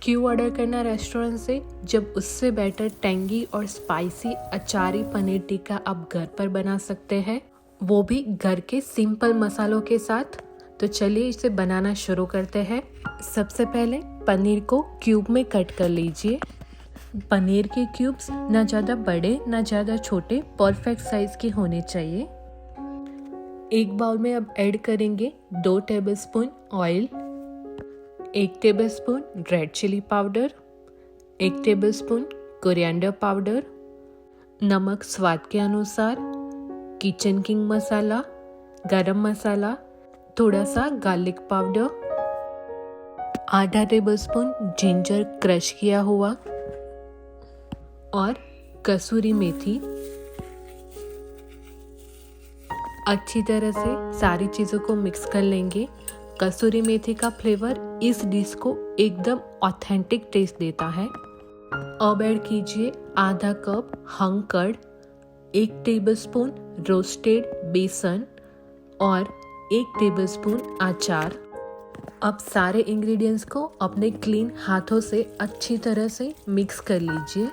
क्यों ऑर्डर करना रेस्टोरेंट से, जब उससे बेटर टेंगी और स्पाइसी अचारी पनीर टिक्का आप घर पर बना सकते हैं, वो भी घर के सिंपल मसालों के साथ। तो चलिए इसे बनाना शुरू करते हैं। सबसे पहले पनीर को क्यूब में कट कर लीजिए। पनीर के क्यूब्स ना ज़्यादा बड़े ना ज़्यादा छोटे, परफेक्ट साइज के होने चाहिए। एक बाउल में अब ऐड करेंगे 2 tablespoon oil, 1 tablespoon red chili powder, 1 tablespoon coriander powder, नमक स्वाद के अनुसार, किचन किंग मसाला, गरम मसाला, थोड़ा सा गार्लिक पाउडर, आधा टेबलस्पून जिंजर क्रश किया हुआ और कसूरी मेथी। अच्छी तरह से सारी चीज़ों को मिक्स कर लेंगे। कसूरी मेथी का फ्लेवर इस डिश को एकदम ऑथेंटिक टेस्ट देता है। अब ऐड कीजिए आधा cup hung curd, 1 tablespoon roasted बेसन और 1 टेबलस्पून अचार। अब सारे इंग्रेडिएंट्स को अपने क्लीन हाथों से अच्छी तरह से मिक्स कर लीजिए।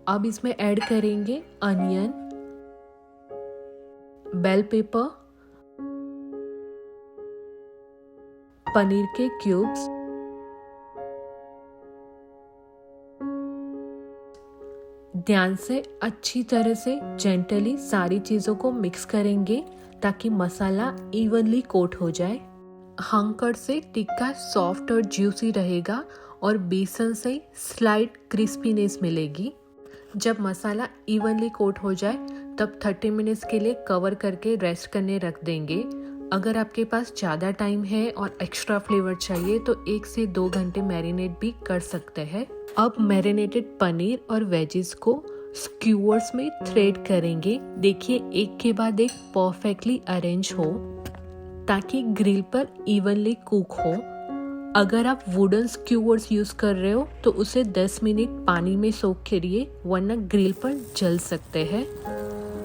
अब इसमें ऐड करेंगे अनियन, बेल पेपर, पनीर के क्यूब्स, ध्यान से अच्छी तरह से जेंटली सारी चीजों को मिक्स करेंगे ताकि मसाला इवनली कोट हो जाए। हंग कर्ड से टिक्का सॉफ्ट और ज्यूसी रहेगा और बेसन से स्लाइट क्रिस्पीनेस मिलेगी। जब मसाला इवनली कोट हो जाए तब 30 मिनट्स के लिए कवर करके रेस्ट करने रख देंगे। अगर आपके पास ज़्यादा टाइम है और एक्स्ट्रा फ्लेवर चाहिए तो 1 से 2 घंटे मैरिनेट भी कर सकते हैं। अब मैरिनेटेड पनीर और वेजिस को स्क्यूअर्स में थ्रेड करेंगे। देखिए एक के बाद एक परफेक्टली अरेंज हो ताकि ग्रिल पर इवनली कुक हो। अगर आप वुडन स्क्यूअर्स यूज कर रहे हो तो उसे 10 मिनट पानी में सोख करिए, वरना ग्रिल पर जल सकते हैं।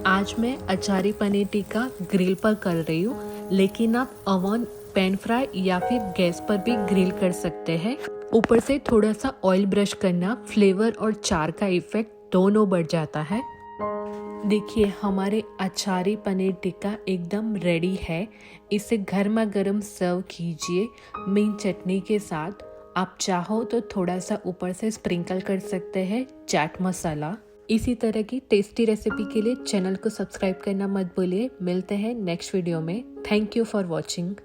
आज मैं अचारी पनीर टिक्का ग्रिल पर कर रही हूँ, लेकिन आप ओवन, पैन फ्राई या फिर गैस पर भी ग्रिल कर सकते हैं। ऊपर से थोड़ा सा ऑयल ब्रश करना फ्लेवर और चार का इफेक्ट दोनों बढ़ जाता है। देखिए हमारे अचारी पनीर टिक्का एकदम रेडी है। इसे गर्मा गर्म सर्व कीजिए मिंट चटनी के साथ। आप चाहो तो थोड़ा सा ऊपर से स्प्रिंकल कर सकते हैं चाट मसाला। इसी तरह की टेस्टी रेसिपी के लिए चैनल को सब्सक्राइब करना मत भूलिए। मिलते हैं नेक्स्ट वीडियो में। Thank you for watching.